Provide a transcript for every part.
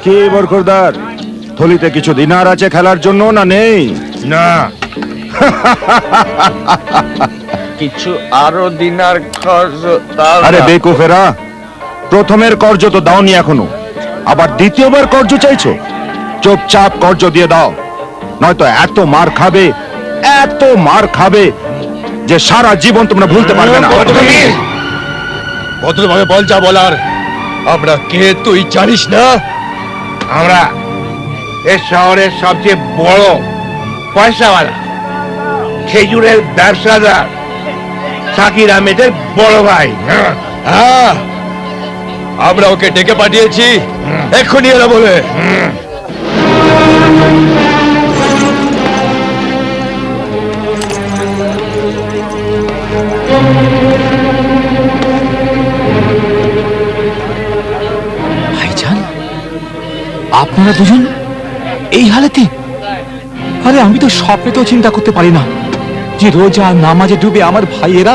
কি বরকরদার, থলিতে কিছু দিনার আছে খেলার জন্য না নেই? না, কিছু আরো দিনার খরচ দাও। আরে বেকুফেরা, প্রথমের কর্জ তো দাওনি এখনো, আবার দ্বিতীয়বার কর্জ চাইছো? চুপচাপ কর্জ দিয়ে দাও, নয়তো এত মার খাবে যে সারা জীবন তোমরা ভুলতে পারবে না। ভদ্রভাবে বল যা বলার। আমরা কে তুই জানিস না? আমরা এই শহরের সবচেয়ে বড় পয়সাওয়ালা খেজুরের ব্যবসাদার শাকির আহমেদের বড় ভাই। হ্যাঁ, আমরা ওকে ডেকে পাঠিয়েছি, এক্ষুনি এরা বলে। ভাইজান, আপনারা দুজন এই হালেতে? আরে আমি তো স্বপ্নেতেও চিন্তা করতে পারি না যে রোজা নামাজে ডুবে আমার ভাইয়েরা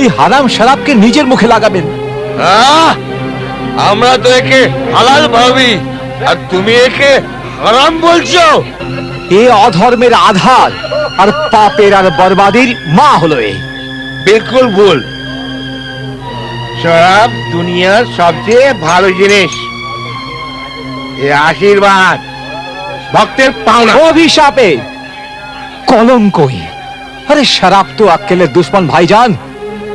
এই হারাম শরাবকে নিজের মুখে লাগাবেন। আমরা তো একে হালাল ভাবি, আর তুমি একে হারাম বলছো। এ অধর্মের আধার আর পাপের আর বরবাদির মা হলো এ। বিলকুল ভুল। শরাব দুনিয়ার সবচেয়ে ভালো জিনিস, এ আশীর্বাদ, ভক্তের পাওনা। অভিশাপে, কলঙ্কই। আরে শরাব তো আক্কেলের দুশ্মন ভাইজান।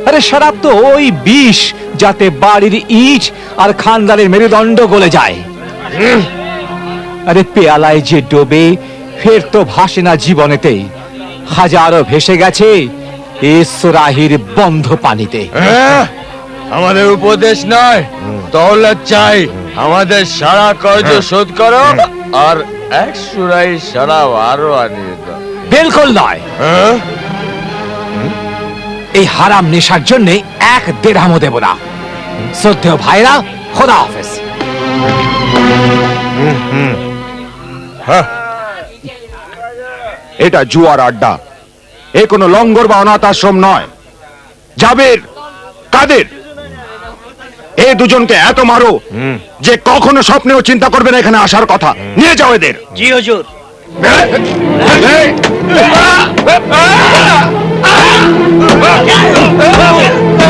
আরে শরাব তো ওই বিষ যাতে বাড়ির ইট আর খানদানের মেরুদণ্ড গলে যায়। আরে পেয়ালায় যে ডোবে ফের তো ভাসে না জীবনেতে, হাজারো ভেসে গেছে এ সুরাহির বন্ধ পানিতে। আমাদের উপদেশ নয়, দৌলত চাই। আমাদের সারা কর্জ শোধ করো, আর এক সুরাই সারাও আরো আনিয়ে দাও। বিলকুল নয়। এই হারাম নেশার জন্য এক দেড়হামও দেব না। শ্রদ্ধেয় ভাইরা, খোদা হাফেজ। এটা জুয়ার আড্ডা, এ কোনো লঙ্গর বা অনাথ আশ্রম নয়। জাবের, কাদের, এই দুজনকে এত মারো যে কখনো স্বপ্নেও চিন্তা করবে না এখানে আসার কথা। নিয়ে যাও এদের। জি হুজুর।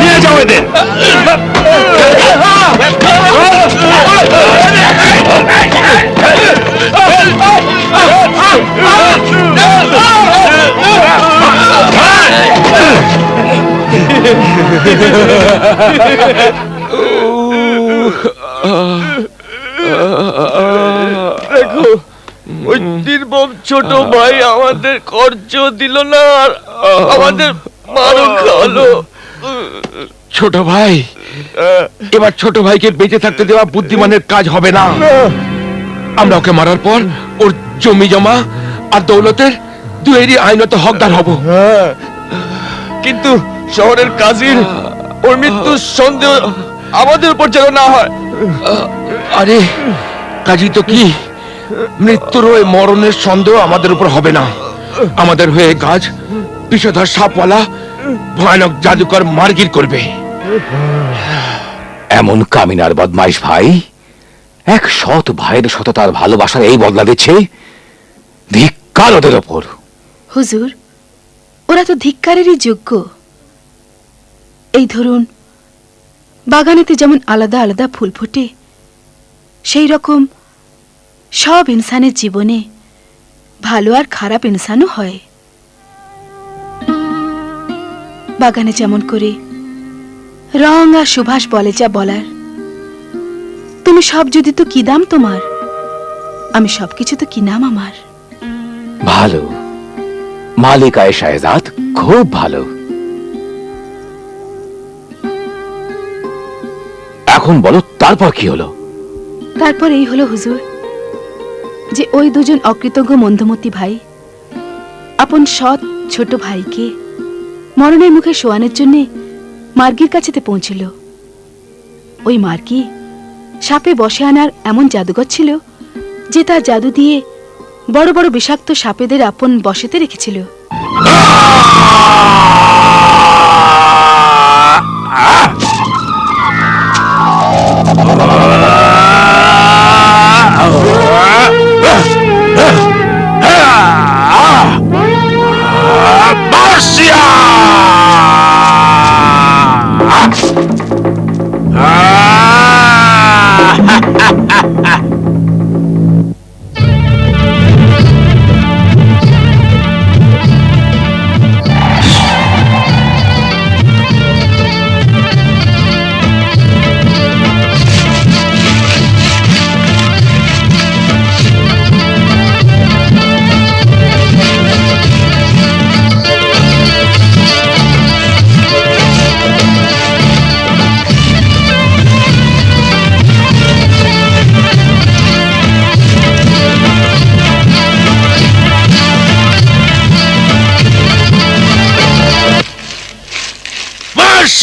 নিয়ে যাও এদের। দেখো, ওই নির্মম ছোট ভাই আমাদের কর্জ দিল না, আর আমাদের মারও খাওয়ালো। ছোট ভাই, এবার ছোট ভাইকে বেঁচে থাকতে দেওয়া বুদ্ধিমানের কাজ হবে না। আমরা ওকে মারার পর ওর জমি জমা আর দৌলতের দুয়েরই আইনত হকদার হব। কিন্তু শহরের কাজীর ওর মৃত্যুর সন্দেহ আমাদের উপর যেন না হয়। আরে কাজী তো কি, মৃত্যুর ওই মরণের সন্দেহ আমাদের উপর হবে না। আমাদের হয়ে কাজ বিষধর সাপওয়ালা ভয়ানক জাদুকর মার্গির করবে। এমন কামিনার বদমাইশ ভাই এক সৎ ভাইয়ের সততার ভালোবাসার এই বদলা দিচ্ছে। ধিক্কার ওদের ওপর। হুজুর, ওরা তো ধিক্কারেরই যোগ্য। এই ধরুন, বাগানেতে যেমন আলাদা আলাদা ফুল ফোটে, সেই রকম সব ইনসানের জীবনে ভালো আর খারাপ ইনসানও হয়। বাগানে যেমন করে রং আর সুভাষ বলে যা বলার, তুমি সব যদি তো কি দাম তোমার, আমি সবকিছু তো কি নাম আমার। ভালো, মালিকায় শাহজাদ খুব ভালো। এখন বলো তারপর কি হলো? তারপর এই হলো হুজুর, যে ওই দুজন অকৃতজ্ঞ মন্দমতি ভাই আপন সৎ ছোট ভাইকে মরণের মুখে শোয়ানোর জন্য মার্গির কাছেতে পৌঁছিল। ওই মার্গি সাপে বসে আনার এমন জাদুঘর ছিল যে তার জাদু দিয়ে বড় বড় বিষাক্ত সাপেদের আপন বশেতে রেখেছিল।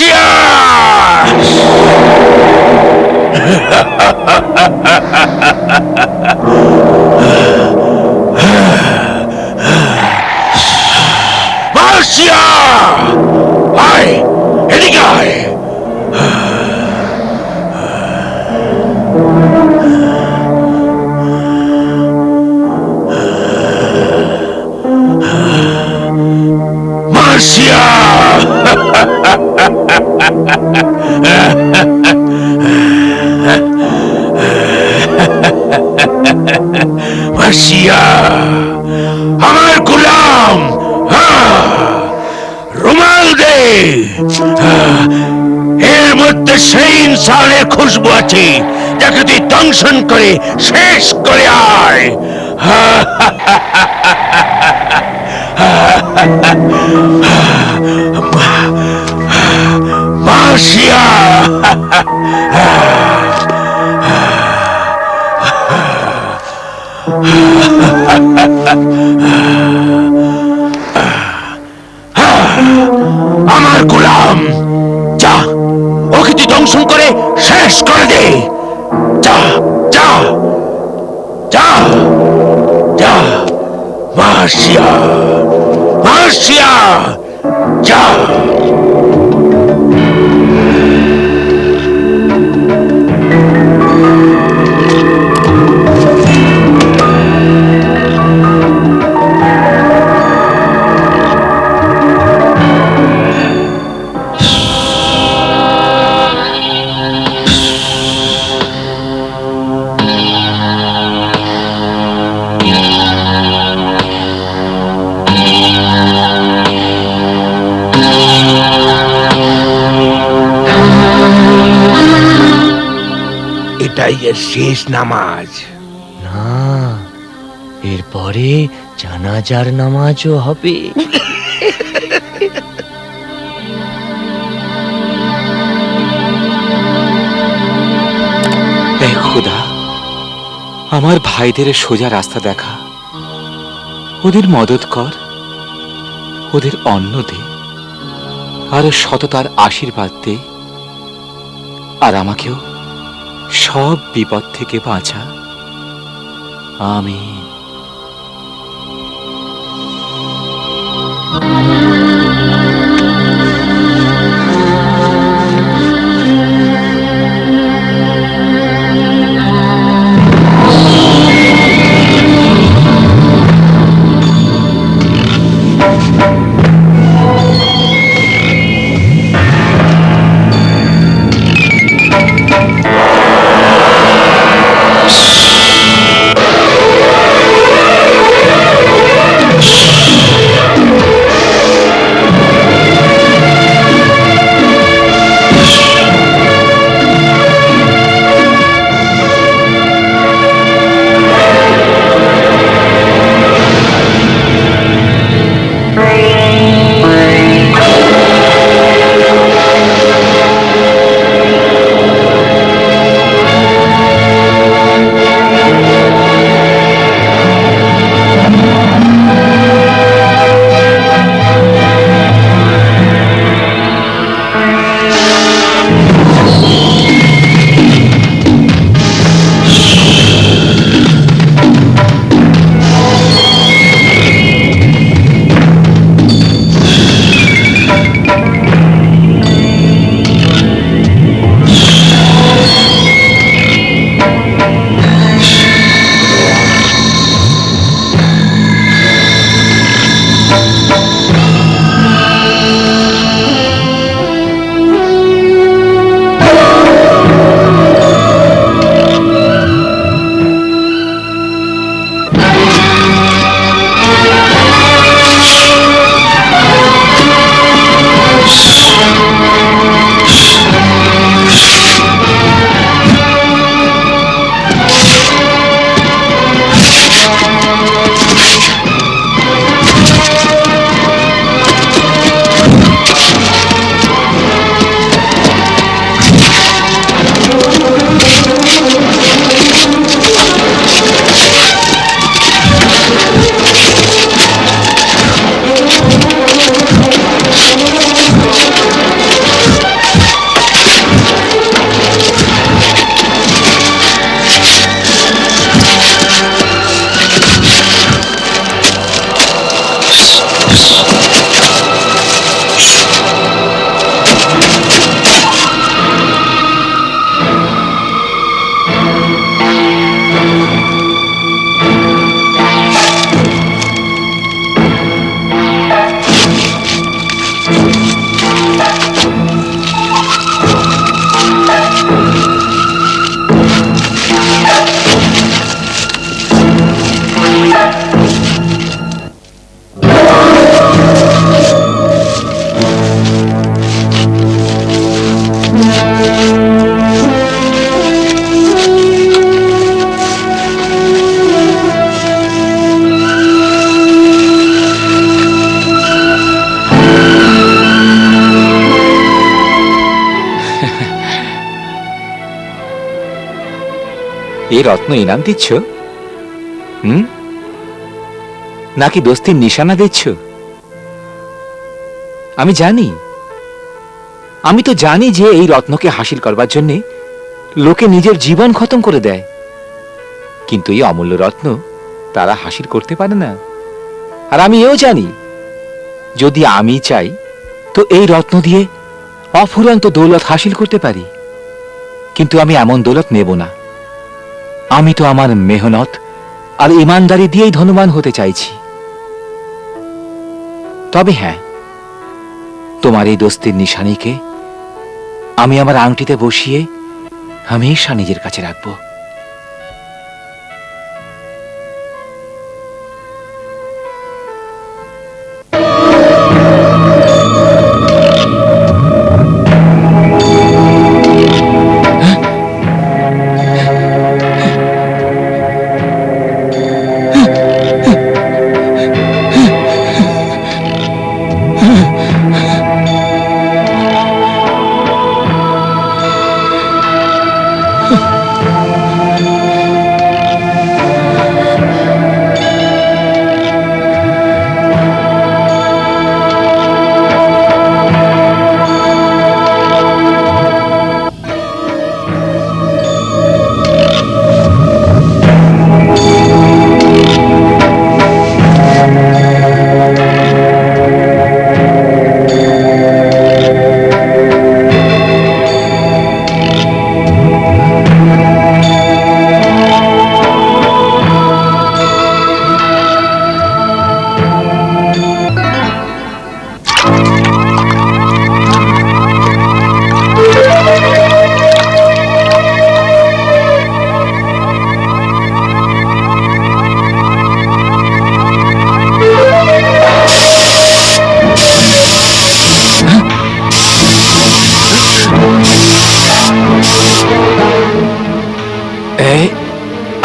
মার্শিয়া মার্শিয়া আয় এদিকে আয় মার্শিয়া মার্শিয়া আমার গোলাম রুমাল দে এর মধ্যে সেই ইনসানের খুশবু আছে যাকে তুই দংশন করে শেষ করে আয় মার্শিয়া আমার গোলাম যা ওকে তুই দংশন করে শেষ করে দে যা যা যা যা মার্শিয়া মার্শিয়া যা এটাই এর শেষ নামাজ না, এরপরে জানাজার নামাজও হবে। এ খোদা, আমার ভাইদের সোজা রাস্তা দেখা, ওদের মদত কর, ওদের অন্ন দে, আর সততার আশীর্বাদ দে, আর আমাকেও সব বিপদ থেকে বাঁচা। আমিন। রত্ন ইনাম দিচ্ছ? নাকি দোস্তির নিশানা দিচ্ছ? আমি জানি, আমি তো জানি যে এই রত্নকে হাসিল করবার জন্যে লোকে নিজের জীবন খতম করে দেয়, কিন্তু এই অমূল্য রত্ন তারা হাসিল করতে পারে না। আর আমি এও জানি, যদি আমি চাই তো এই রত্ন দিয়ে অফুরন্ত দৌলত হাসিল করতে পারি, কিন্তু আমি এমন দৌলত নেব না। আমি তো আমার মেহনত আর ইমানদারি দিয়েই ধনবান হতে চাইছি। তবে হ্যাঁ, তোমার এই দোস্তের নিশানিকে আমি আমার আংটিতে বসিয়ে হামেশা নিজের কাছে রাখবো।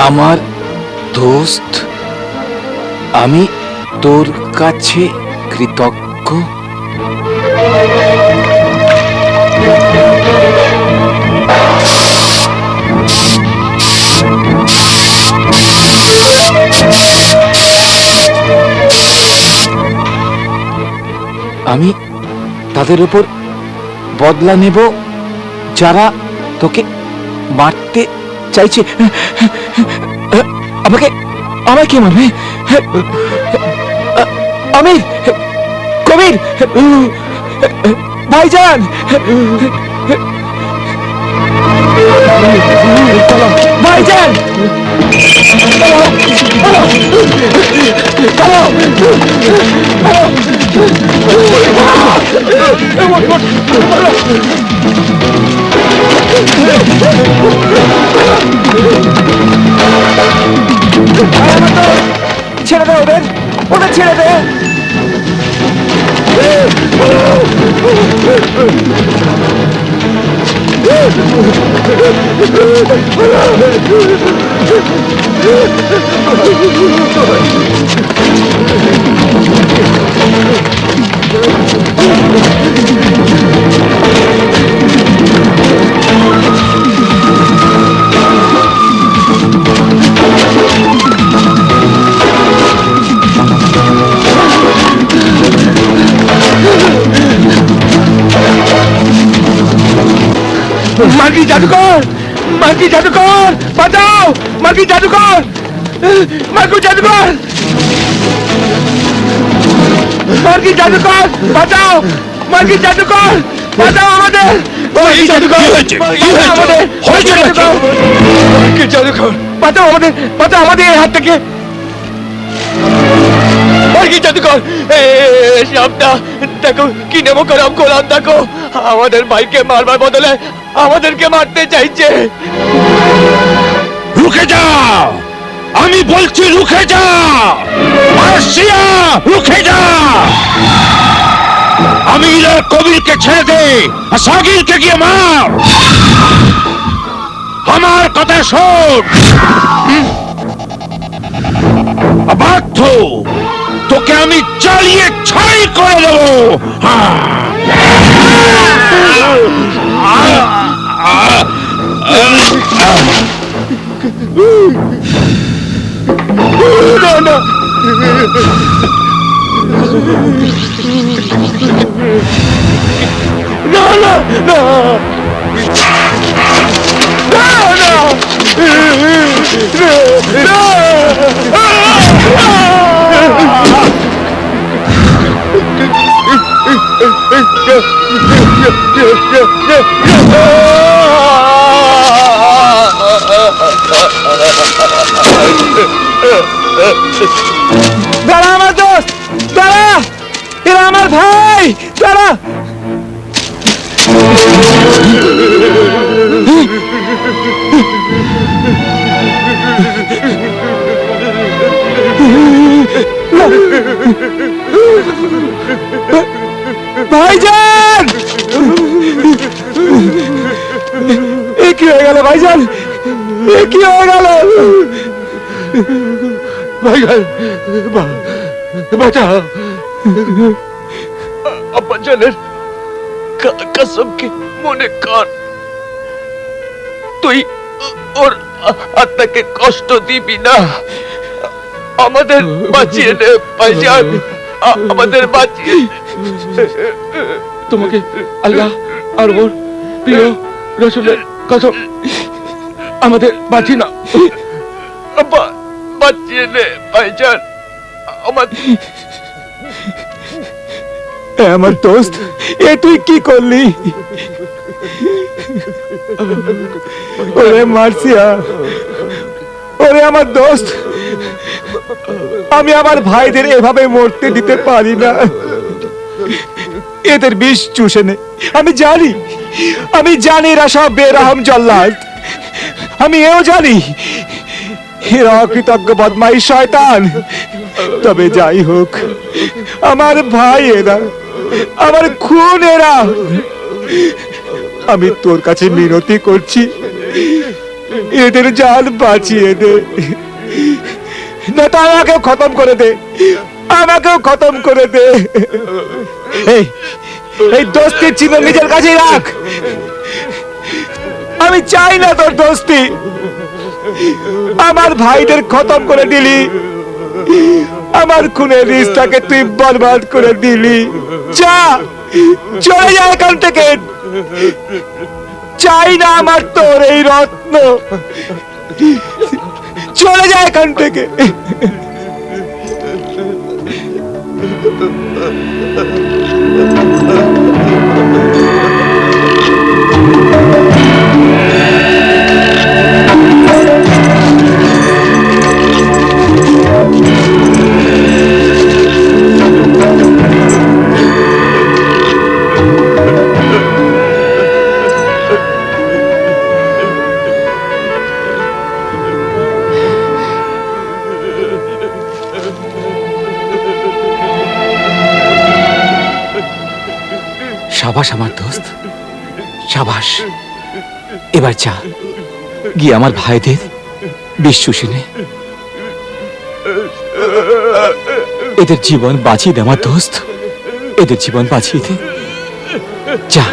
আমার দোস্ত, আমি তোর কাছে কৃতজ্ঞ। আমি তাদের উপর বদলা নেব যারা তোকে মারতে চাইছে। আমাকে আমায় কে মারবে? আমির, কবির, ভাইজান, ভাইজান, ছেড়ে দে ওদের, ওদের ছেড়ে দে। মার্কি জাদুকর, মার্কি জাদুকর, বাঁচাও! মার্কি জাদুকর, মার্কি জাদুকর, মার্কি জাদুকর, বাঁচাও! মার্কি জাদুকর, বাঁচাও আমাদের! মার্কি জাদুকর, বাঁচাও আমাদের! মার্কি জাদুকর, বাঁচাও আমাদের! বাঁচাও আমাদের এই হাত থেকে! মার্কি জাদুকর, সামটা দেখো, কি নেমো করাম গোলাম, দেখো আমাদের ভাইকে মারবার বদলে আমাদেরকে মারতে চাইছে। রুখে যাও, আমি বলছি রুখে যাও, মার্সিয়া রুখে যাও। আমির আর কবিরকে ছেড়ে দে, আর সাগিরকে গিয়ে মার। আমার কথা শোন, অবাধ্য, তোকে আমি চালিয়ে ছাই করে দেবো। দাঁড়া আমার দোস্ত, দাঁড়া, এরা আমার ভাই, দাঁড়া। ভাইজান, এ কি হয়ে গেল ভাইজান, এ কি হয়ে গেল? ভাইজান, বাঁচাও। আব্বা জানের কসমকে মনে কর, তুই ওর আত্মাকে কষ্ট দিবি না। আমাদের বাঁচিয়ে নে ভাইজান, আমাদের বাঁচিয়ে তোমাকে আল্লাহ আর ওর প্রিয় রসুলের কসম, আমাদের বাঁচি না। বাঁচিয়ে নে ভাইজান, আমার দোস্ত, এ তুই কি করলি? ওরে মার্সিয়া, ওরে আমার দোস্ত, আমি আমার ভাইদের এভাবে মরতে দিতে পারি না। এদের বিষ চুষে নে। আমি জানি এরা সব বেরহম জল্লাদ। আমি এও জানি এরা অকৃতজ্ঞ বদমাইশ শয়তান। তবে যাই হোক, আমার ভাই এরা, আমার খুন এরা। আমি তোর কাছে মিনতি করছি, এদের জান বাঁচিয়ে দে, না তো আমাকেও খতম করে দে, আমাকেও খতম করে দে। এই দোস্তির চিহ্ন নিজের কাছে রাখ। আমি চাই না তোর দোস্তি। আমার ভাইদের খতম করে দিলি, আমার খুনের রিস্তাকে তুই বরবাদ করে দিলি। যা, চলে যা এখান থেকে। চাই না আমার তোর এই রত্ন। চলে যা এখান থেকে। সাবাস আমার দোস্ত, সাবাস। এবার যা, গিয়ে আমার ভাইদের বিষ চুষে নে। এদের জীবন বাঁচিয়ে দে আমার দোস্ত, এদের জীবন বাঁচিয়ে দে। যা।